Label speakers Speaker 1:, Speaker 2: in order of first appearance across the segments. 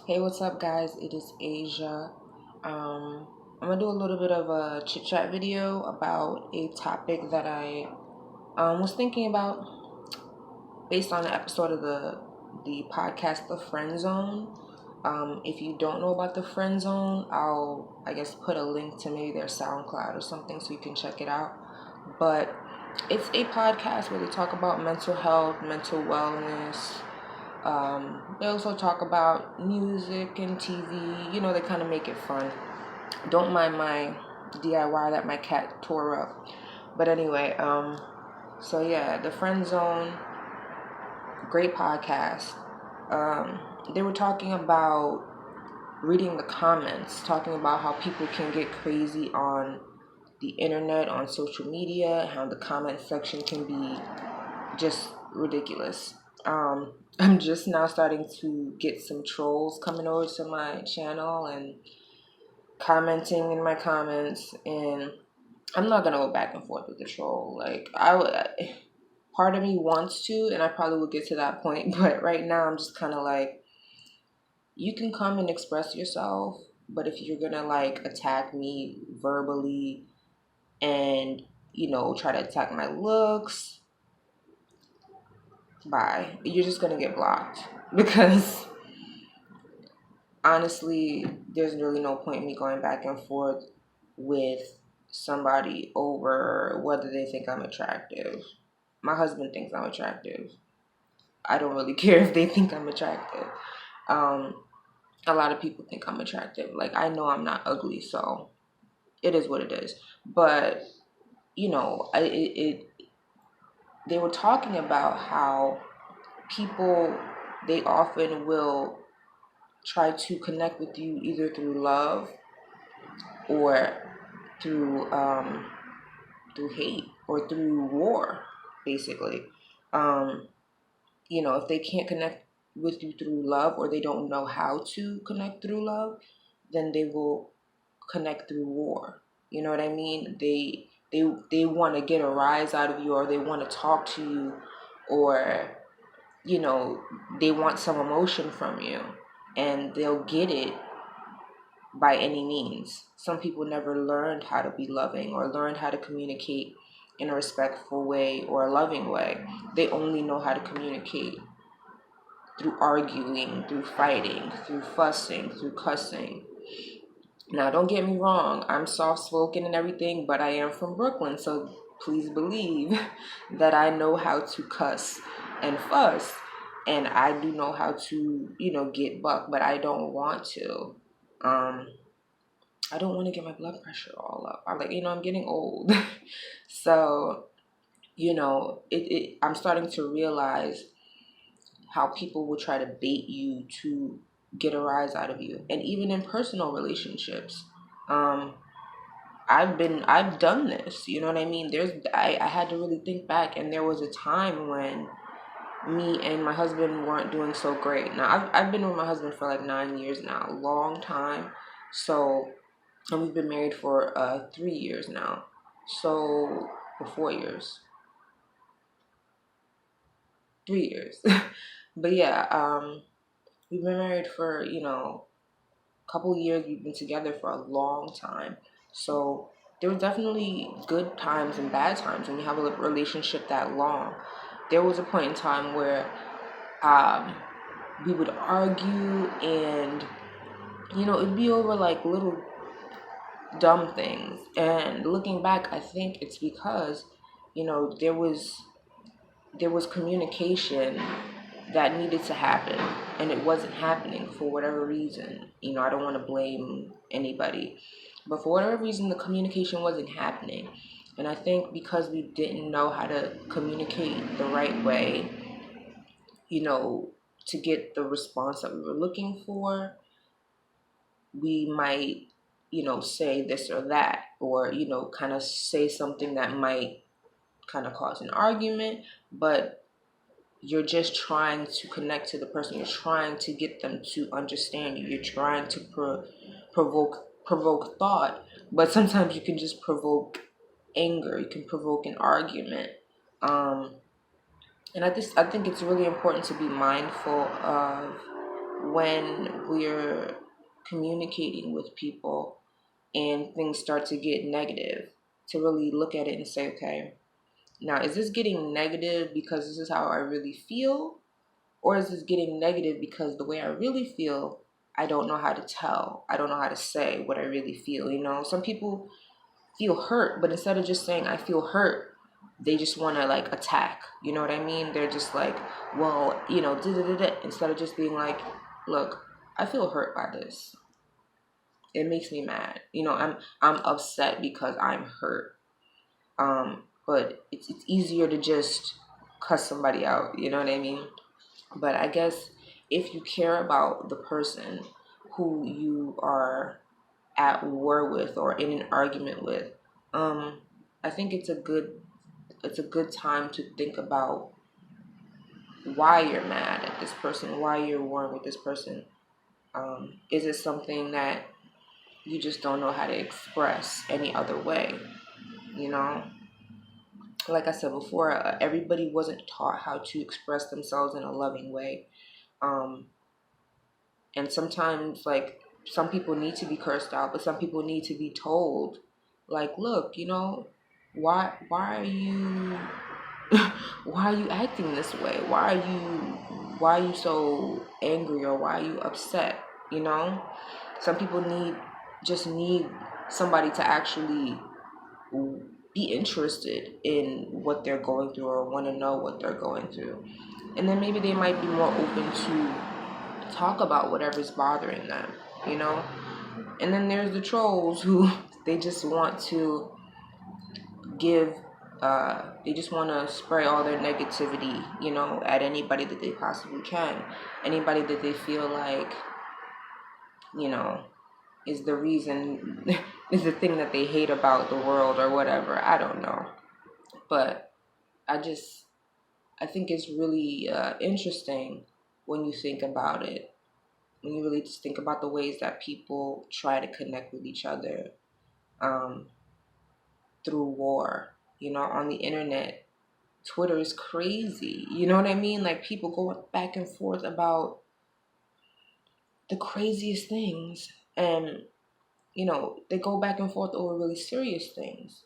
Speaker 1: Hey, what's up, guys? It is Asia. I'm gonna do a little bit of a chit chat video about a topic that I was thinking about based on the episode of the podcast, The Friend Zone. If you don't know about the Friend Zone, I guess put a link to maybe their SoundCloud or something so you can check it out. But it's a podcast where they talk about mental health, mental wellness. They also talk about music and TV. They kind of make it fun. Don't mind my DIY that my cat tore up. But anyway, so yeah, The Friend Zone, great podcast. They were talking about reading the comments, talking about how people can get crazy on the internet, on social media, how the comment section can be just ridiculous. I'm just now starting to get some trolls coming over to my channel and commenting in my comments, and I'm not gonna go back and forth with the troll. Like part of me wants to, and I probably will get to that point, but right now I'm just kind of like, you can come and express yourself, but if you're gonna like attack me verbally and try to attack my looks, bye. You're just gonna get blocked because honestly, there's really no point in me going back and forth with somebody over whether they think I'm attractive. My husband thinks I'm attractive. I don't really care if they think I'm attractive. Um, a lot of people think I'm attractive. Like, I know I'm not ugly, so it is what it is. But they were talking about how people, they often will try to connect with you either through love or through hate or through war, basically. Um, if they can't connect with you through love, or they don't know how to connect through love, then they will connect through war. You know what I mean? They want to get a rise out of you, or they want to talk to you, or you know they want some emotion from you, and they'll get it by any means. Some people never learned how to be loving or learned how to communicate in a respectful way or a loving way. They only know how to communicate through arguing, through fighting, through fussing, through cussing. Now, don't get me wrong, I'm soft spoken and everything, but I am from Brooklyn, so please believe that I know how to cuss and fuss. And I do know how to, get buck, but I don't want to. Um, I don't want to get my blood pressure all up. I'm like, I'm getting old. So, I'm starting to realize how people will try to bait you to get a rise out of you. And even in personal relationships, um, I've done this. You know what I mean? I had to really think back, and there was a time when me and my husband weren't doing so great. Now, I've been with my husband for like 9 years now, a long time. So, and we've been married for 3 years now. So, for 4 years, 3 years. But yeah, we've been married for, a couple years. We've been together for a long time. So there were definitely good times and bad times when you have a relationship that long. There was a point in time where um, we would argue, and, it'd be over like little dumb things. And looking back, I think it's because, there was communication that needed to happen, and it wasn't happening for whatever reason. I don't want to blame anybody, but for whatever reason the communication wasn't happening. And I think because we didn't know how to communicate the right way, to get the response that we were looking for, we might say this or that, or kind of say something that might kind of cause an argument, but you're just trying to connect to the person. You're trying to get them to understand you. You're trying to provoke thought, but sometimes you can just provoke anger. You can provoke an argument. And I think it's really important to be mindful of when we're communicating with people and things start to get negative, to really look at it and say, okay, now is this getting negative because this is how I really feel? Or is this getting negative because the way I really feel, I don't know how to tell. I don't know how to say what I really feel. Some people feel hurt, but instead of just saying I feel hurt, they just want to like attack. You know what I mean? They're just like, well, da da da da. Instead of just being like, look, I feel hurt by this. It makes me mad. I'm upset because I'm hurt. But it's easier to just cuss somebody out. You know what I mean? But I guess if you care about the person who you are at war with or in an argument with, I think it's a good time to think about why you're mad at this person, why you're warring with this person. Is it something that you just don't know how to express any other way? You know, like I said before, everybody wasn't taught how to express themselves in a loving way. Um, and sometimes, like, some people need to be cursed out, but some people need to be told, like, look, why are you why are you acting this way? Why are you so angry, or why are you upset? You know? Some people need somebody to actually be interested in what they're going through or want to know what they're going through. And then maybe they might be more open to talk about whatever's bothering them, you know? And then there's the trolls who they just want to give they just want to spray all their negativity, at anybody that they possibly can. Anybody that they feel like, you know, is the reason, is the thing that they hate about the world or whatever. I don't know. But I think it's really interesting when you think about it. When you really just think about the ways that people try to connect with each other um, through war, on the internet. Twitter is crazy. You know what I mean? Like, people go back and forth about the craziest things. And, they go back and forth over really serious things.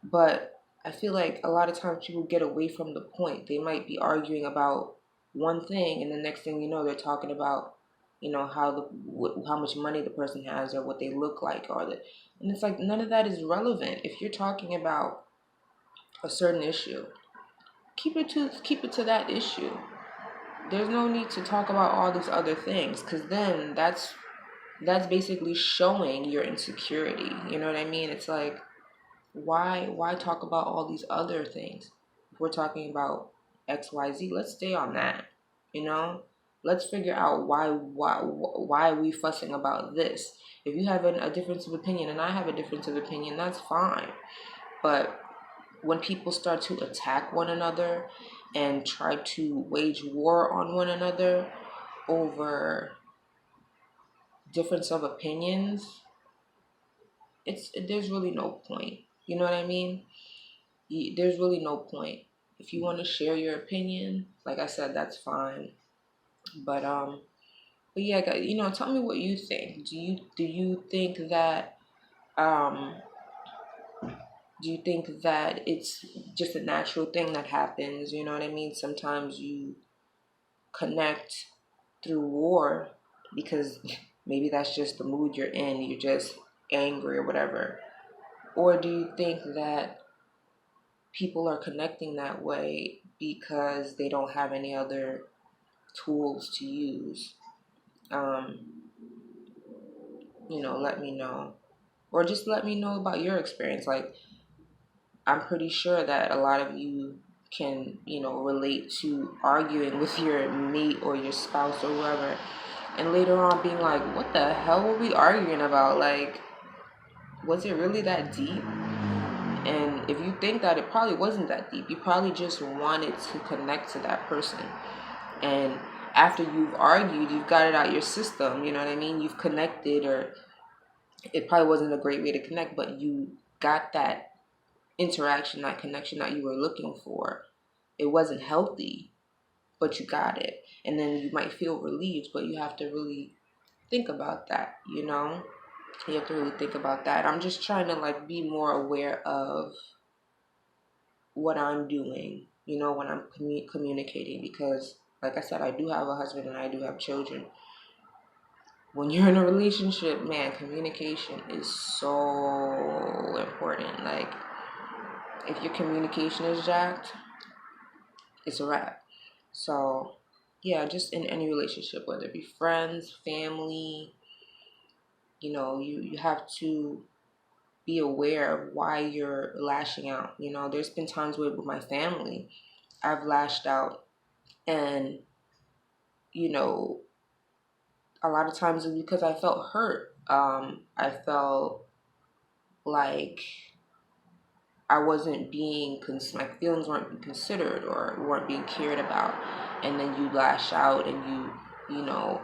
Speaker 1: But I feel like a lot of times people get away from the point. They might be arguing about one thing, and the next thing you know, they're talking about, how much money the person has, or what they look like, and it's like none of that is relevant. If you're talking about a certain issue, keep it to that issue. There's no need to talk about all these other things, because then that's basically showing your insecurity. You know what I mean? It's like, why talk about all these other things? If we're talking about XYZ, let's stay on that. Let's figure out why are we fussing about this. If you have a difference of opinion and I have a difference of opinion, that's fine. But when people start to attack one another and try to wage war on one another over difference of opinions, there's really no point. You know what I mean? There's really no point. If you want to share your opinion, like I said, that's fine. But yeah, tell me what you think. Do you think that um do you think that it's just a natural thing that happens? You know what I mean? Sometimes you connect through war because maybe that's just the mood you're in. You're just angry or whatever. Or do you think that people are connecting that way because they don't have any other tools to use? Um, let me know. Or just let me know about your experience. Like, I'm pretty sure that a lot of you can, relate to arguing with your mate or your spouse or whoever, and later on being like, what the hell were we arguing about? Like, was it really that deep? And if you think that, it probably wasn't that deep. You probably just wanted to connect to that person. And after you've argued, you've got it out your system, you know what I mean? You've connected, or it probably wasn't a great way to connect, but you got that interaction, that connection that you were looking for. It wasn't healthy, but you got it. And then you might feel relieved, but you have to really think about that, you know? You have to really think about that. I'm just trying to like be more aware of what I'm doing, you know, when I'm communicating, because like I said, I do have a husband and I do have children. When you're in a relationship, man, communication is so important. Like, if your communication is jacked, it's a wrap. So, yeah, just in any relationship, whether it be friends, family, you know, you have to be aware of why you're lashing out. You know, there's been times with my family, I've lashed out, and, you know, a lot of times it's because I felt hurt. I felt like I wasn't being, my feelings weren't being considered or weren't being cared about. And then you lash out and you know,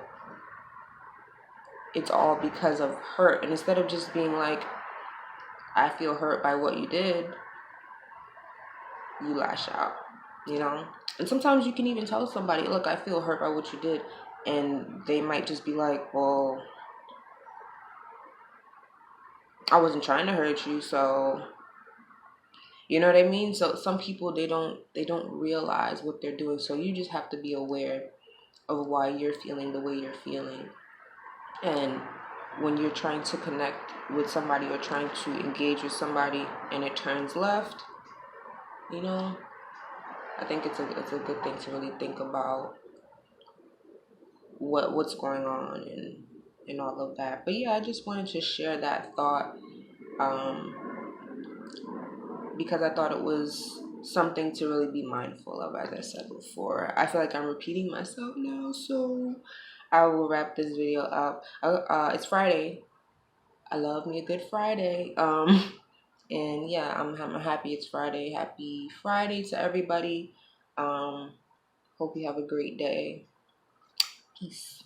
Speaker 1: it's all because of hurt. And instead of just being like, I feel hurt by what you did, you lash out, you know? And sometimes you can even tell somebody, look, I feel hurt by what you did. And they might just be like, well, I wasn't trying to hurt you, so you know what I mean? So some people they don't realize what they're doing. So you just have to be aware of why you're feeling the way you're feeling. And when you're trying to connect with somebody or trying to engage with somebody and it turns left, you know, I think it's a good thing to really think about what's going on and all of that. But yeah, I just wanted to share that thought, um, because I thought it was something to really be mindful of, as I said before. I feel like I'm repeating myself now, so I will wrap this video up. It's Friday. I love me a good Friday. And yeah, I'm happy it's Friday. Happy Friday to everybody. Hope you have a great day. Peace.